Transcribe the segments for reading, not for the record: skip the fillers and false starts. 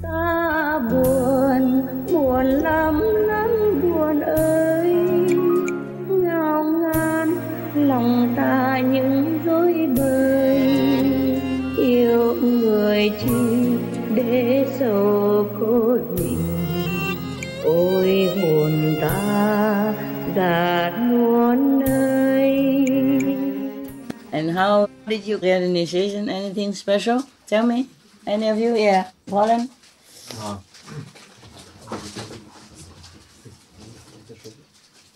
Ta buồn, buồn lắm lắm buồn ơi, ngao ngán lòng ta những dối bời, yêu người chi để sầu khổ tình, ôi hồn ta gạt muôn nơi. And how did you get initiation? Anything special? Tell me. Any of you? Yeah. Poland?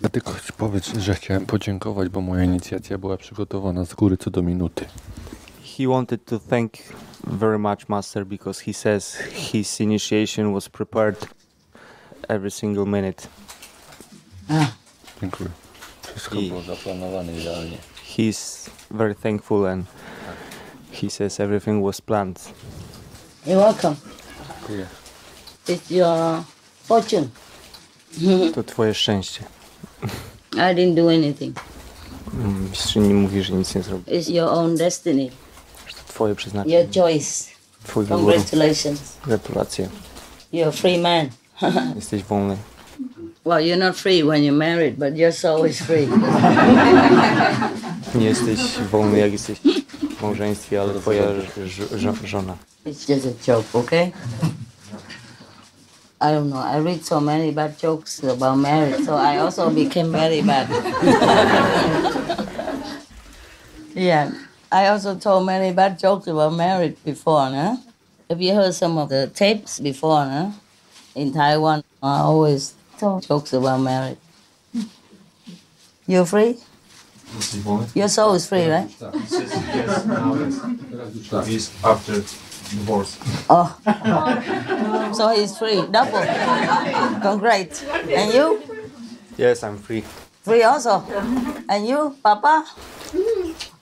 Dlatego powiedz, że chciałem podziękować, bo moja inicjacja była przygotowana z góry co do minuty. He wanted to thank very much Master because he says his initiation was prepared every single minute. Dziękuję. Wszystko było zaplanowane idealnie. He's very thankful and he says everything was planned. You're welcome. Dziękuję. It's your fortune. To twoje szczęście. I didn't do anything. Mistrzyni mówi, że nic nie zrobi. It's your own destiny. To twoje przeznaczenie. Your choice. Twój wybór. Congratulations. Gratulacje. You're a free man. Jesteś wolny. Well, you're not free when you're married, but your soul is free. Nie jesteś wolny, jak jesteś w małżeństwie, ale twoja żona. It's just a joke, okay? I don't know. I read so many bad jokes about marriage, so I also became very bad. Yeah, I also told many bad jokes about marriage before, no? Have you heard some of the tapes before, no? In Taiwan, I always told jokes about marriage. You're free? Your soul is free, right? He says yes, now he's after divorce. Oh, so he's free, double. Congrats. And you? Yes, I'm free. Free also. And you, Papa?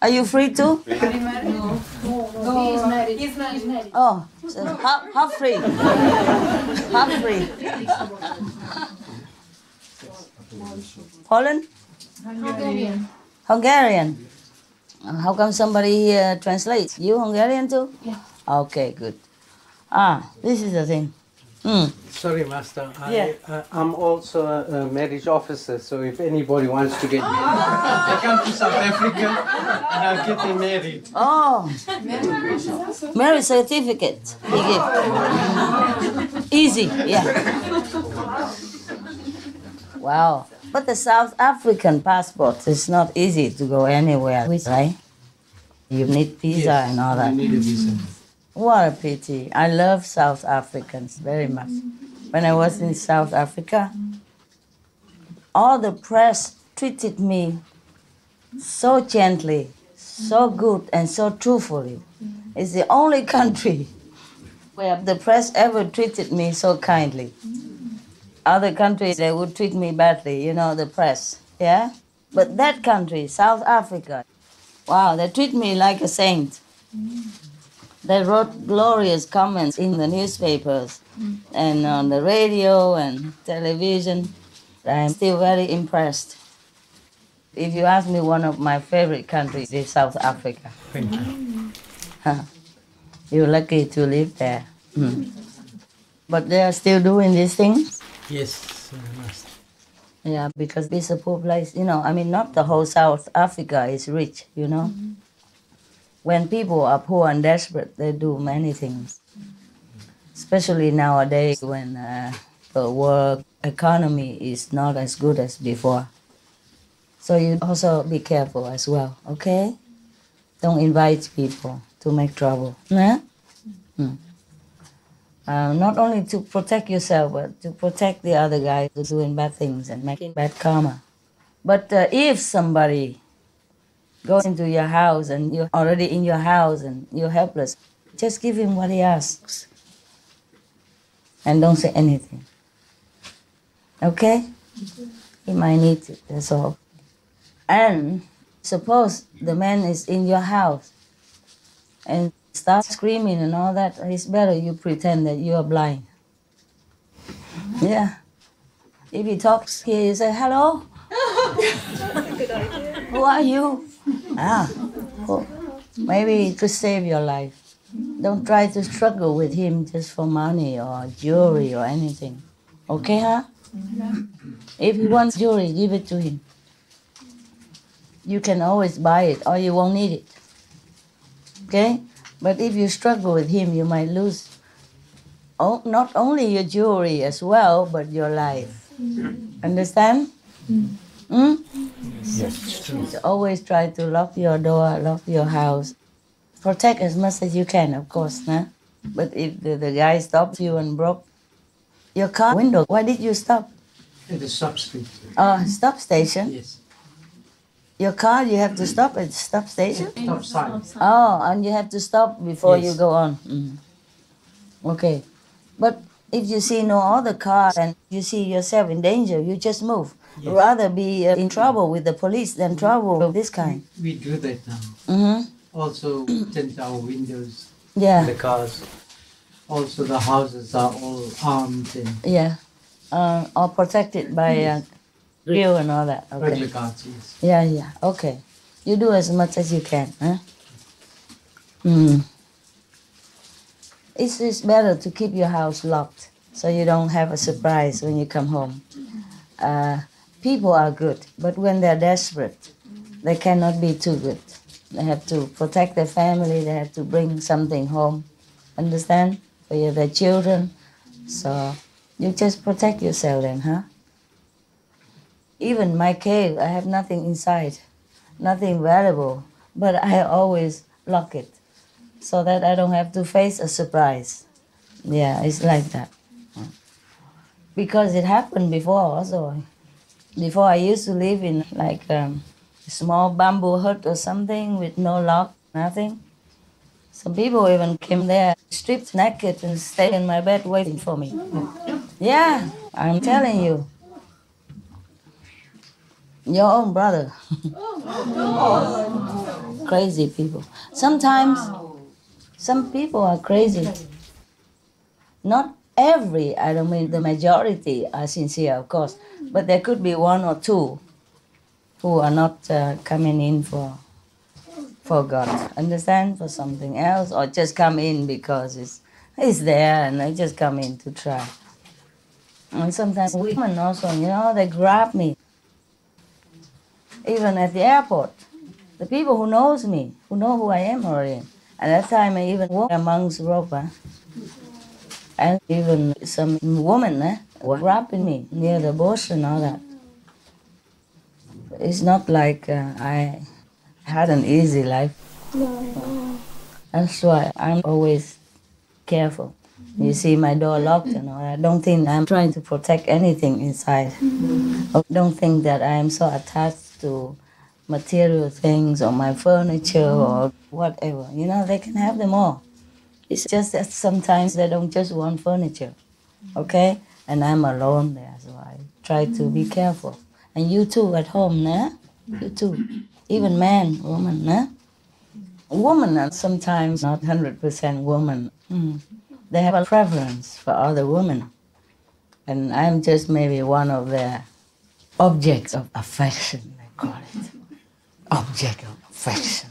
Are you free too? No, he's married. He's married. Oh, so half free. Half free. Poland? Hungarian. Hungarian. How come somebody here translates? You Hungarian too? Yeah. Okay, good. This is the thing. Sorry, Master. Yeah. I'm also a marriage officer, so if anybody wants to get married, they come to South Africa and I'll get them married. Oh, marriage certificate. He give. Easy, yeah. Wow. But the South African passport is not easy to go anywhere with, right? You need visa and all that. You need a visa. What a pity. I love South Africans very much. When I was in South Africa, all the press treated me so gently, so good, and so truthfully. It's the only country where the press ever treated me so kindly. Other countries, they would treat me badly, you know, the press, yeah? But that country, South Africa, wow, they treat me like a saint. They wrote glorious comments in the newspapers and on the radio and television. I'm still very impressed. If you ask me, one of my favorite countries is South Africa. Thank you. You're lucky to live there. But they are still doing these things? Yes, Master. Yeah, because it's a poor place. You know, I mean, not the whole South Africa is rich, you know. When people are poor and desperate, they do many things. Especially nowadays when the world economy is not as good as before. So you also be careful as well, okay? Don't invite people to make trouble. Yeah? Not only to protect yourself, but to protect the other guy who's doing bad things and making bad karma. But if somebody goes into your house and you're already in your house and you're helpless, just give him what he asks. And don't say anything. Okay? He might need it, that's all. And suppose the man is in your house and start screaming and all that, it's better you pretend that you are blind. Yeah. If he talks here, you say, hello? Good idea. Who are you? Well, maybe it could save your life. Don't try to struggle with him just for money or jewelry or anything. Okay, huh? If he wants jewelry, give it to him. You can always buy it or you won't need it. Okay? But if you struggle with him, you might lose not only your jewelry as well, but your life. Understand? Hmm? Yes. So always try to lock your door, lock your house. Protect as much as you can, of course. Nah? But if the guy stops you and broke your car window, why did you stop? At the stop street. Stop station? Yes. Your car, you have to stop at the stop station? Stop sign. Oh, and you have to stop before you Yes. go on. Okay. But if you see no other cars and you see yourself in danger, you just move. Yes. Rather be in trouble with the police than trouble of this kind. We do that now. Mm-hmm. Also, tint our windows, Yeah, the cars. Also, the houses are all armed and yeah. Or protected by grill and all that. Okay. regular cars. Yes. Yeah. Okay. You do as much as you can. Huh? It's better to keep your house locked so you don't have a surprise when you come home. People are good, but when they're desperate, they cannot be too good. They have to protect their family. They have to bring something home. Understand? For their children. So you just protect yourself then, huh? Even my cave, I have nothing inside, nothing valuable, but I always lock it so that I don't have to face a surprise. Yeah, it's like that. Because it happened before also. Before I used to live in like a small bamboo hut or something with no lock, nothing. Some people even came there stripped naked and stayed in my bed waiting for me. Yeah, I'm telling you. Your own brother. Crazy people. Sometimes some people are crazy. Not every, I don't mean the majority are sincere, of course, but there could be one or two who are not coming in for God. Understand? For something else, or just come in because it's there and they just come in to try. And sometimes women also, they grab me. Even at the airport, the people who knows me, who know who I am already. At that time, I even walked amongst rope, and even some women were grabbing me near the bush and all that. It's not like I had an easy life. That's why I'm always careful. You see my door locked and all that. Don't think I'm trying to protect anything inside. Or don't think that I am so attached to material things or my furniture or whatever. They can have them all. It's just that sometimes they don't just want furniture, okay? And I'm alone there, so I try to be careful. And you too at home, nah? You too. Even man, woman, nah? Women are sometimes not 100% woman. They have a preference for other women. And I'm just maybe one of their objects of affection, they call it. Object of affection.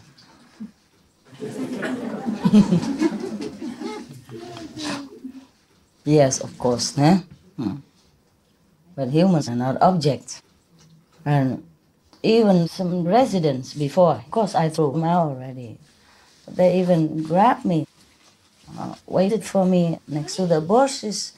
Yes, of course, né? But humans are not objects. And even some residents before, of course I threw them out already. But they even grabbed me, waited for me next to the bushes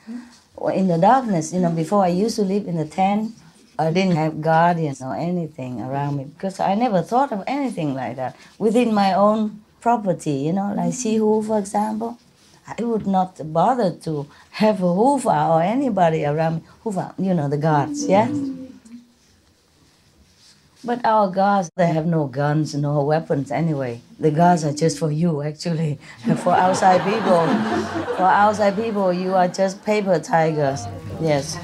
in the darkness. Before I used to live in a tent. I didn't have guardians or anything around me because I never thought of anything like that. Within my own property, like Sihu, for example, I would not bother to have a hoofa or anybody around me. Hoofa, the guards, yeah? But our guards, they have no guns, no weapons anyway. The guards are just for you, actually. For outside people, you are just paper tigers. Yes.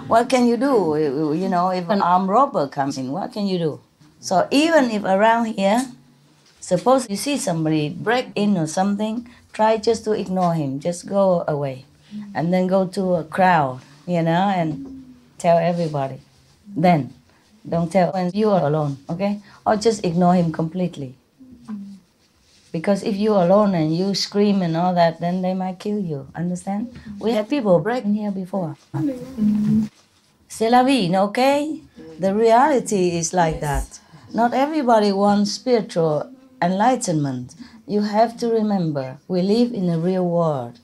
What can you do? If an armed robber comes in, what can you do? So even if around here, suppose you see somebody break in or something, try just to ignore him. Just go away. And then go to a crowd, and tell everybody. Then, don't tell when you are alone, okay? Or just ignore him completely. Because if you're alone and you scream and all that, then they might kill you. Understand? We had people break in here before. C'est la vie, okay? The reality is like that. Not everybody wants spiritual enlightenment. You have to remember, we live in a real world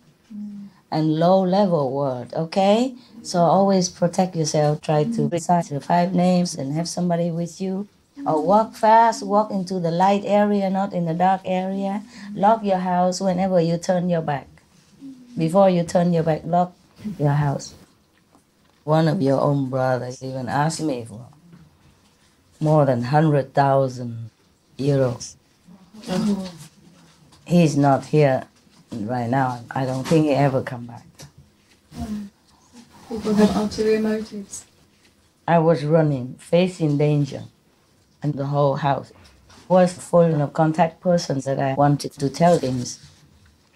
and low-level world, okay? So always protect yourself. Try to recite the 5 names and have somebody with you. Or walk fast, walk into the light area, not in the dark area. Lock your house whenever you turn your back. Before you turn your back, lock your house. One of your own brothers even asked me for more than 100,000 euros. He's not here right now. I don't think he ever come back. People have ulterior motives. I was running, facing danger, and the whole house was full of contact persons that I wanted to tell things.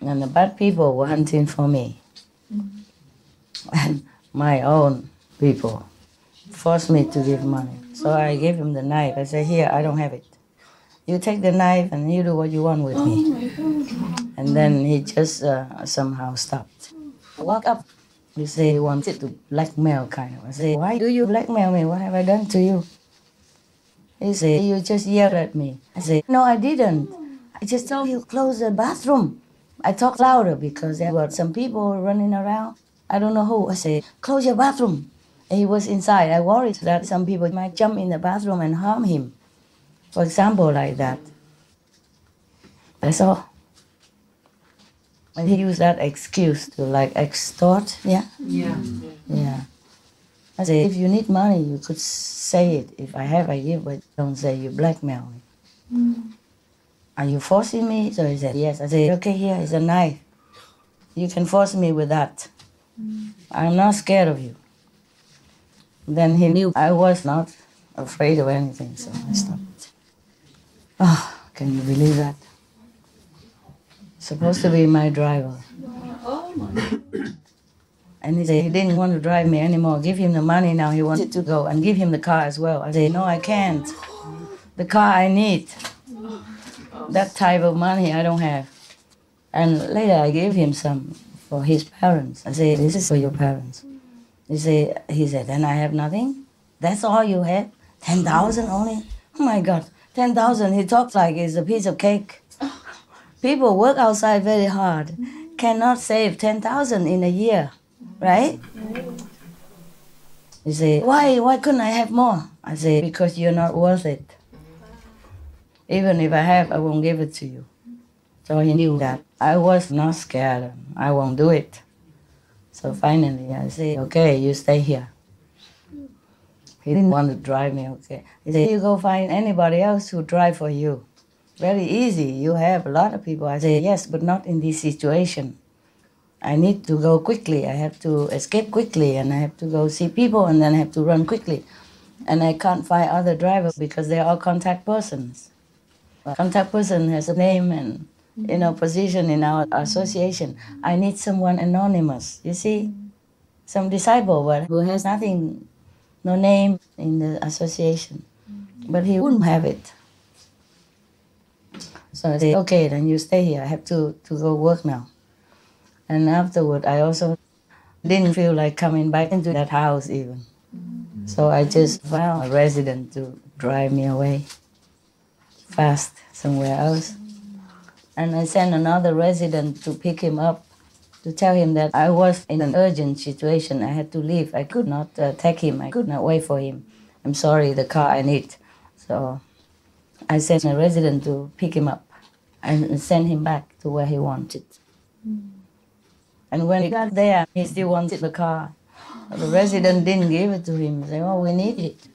And the bad people were hunting for me. And my own people forced me to give money. So I gave him the knife. I said, here, I don't have it. You take the knife and you do what you want with me. And then he just somehow stopped. I walk up. He said he wanted to blackmail kind of. I said, why do you blackmail me? What have I done to you? He said, you just yelled at me. I said, no, I didn't. I just told you close the bathroom. I talked louder because there were some people running around. I don't know who. I said, close your bathroom. And he was inside. I worried that some people might jump in the bathroom and harm him. For example, like that. That's all. And he used that excuse to like extort, yeah? Yeah. Yeah. I said, if you need money, you could say it. If I have, I give, but don't say you blackmail me. Are you forcing me? So he said, yes. I said, okay, here is a knife. You can force me with that. I'm not scared of you. Then he knew I was not afraid of anything, so I stopped. Oh, can you believe that? Supposed to be my driver. And he said he didn't want to drive me anymore. Give him the money now. He wanted to go and give him the car as well. I said, no, I can't. The car I need. That type of money I don't have. And later I gave him some for his parents. I said, this is for your parents. He said, then I have nothing? That's all you have? 10,000 only? Oh my God, 10,000. He talks like it's a piece of cake. People work outside very hard, cannot save 10,000 in a year, right? He said, why couldn't I have more? I said, because you're not worth it. Even if I have, I won't give it to you. So he knew that I was not scared. I won't do it. So finally I said, okay, you stay here. He didn't want to drive me, okay. He said, you go find anybody else who drive for you. Very easy, you have a lot of people. I said, yes, but not in this situation. I need to go quickly, I have to escape quickly, and I have to go see people, and then I have to run quickly. And I can't find other drivers because they're all contact persons. A contact person has a name and position in our association. I need someone anonymous, you see? Some disciple but who has nothing, no name in the association. But he wouldn't have it. So I said, okay, then you stay here. I have to go work now. And afterward, I also didn't feel like coming back into that house even. So I just found a resident to drive me away fast somewhere else. And I sent another resident to pick him up, to tell him that I was in an urgent situation. I had to leave. I could not take him. I could not wait for him. I'm sorry, the car I need. So I sent a resident to pick him up and send him back to where he wanted. And when he got there, he still wanted the car. The resident didn't give it to him. He said, oh, we need it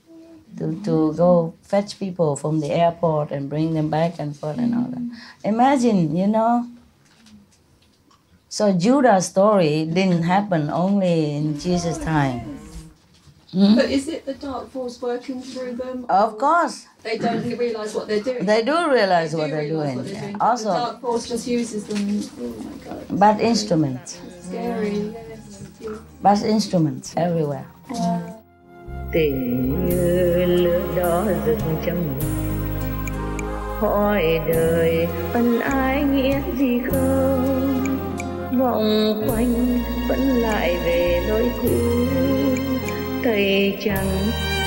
to go fetch people from the airport and bring them back and forth and all that. Imagine, So Judah's story didn't happen only in Jesus' time. But is it the dark force working through them? Of course. They don't realise what they're doing. They do realize what they're realise doing. what they're doing. Also, The dark force just uses them. Oh my God. bad instruments. Scary, yes. Bad instruments everywhere. Tình như lửa đó rực trong hỏi đời ân ái nghĩa gì không, vòng quanh vẫn lại về lối cũ, cây trắng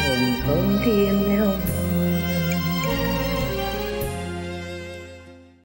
hồng thơm thiên theo mưa.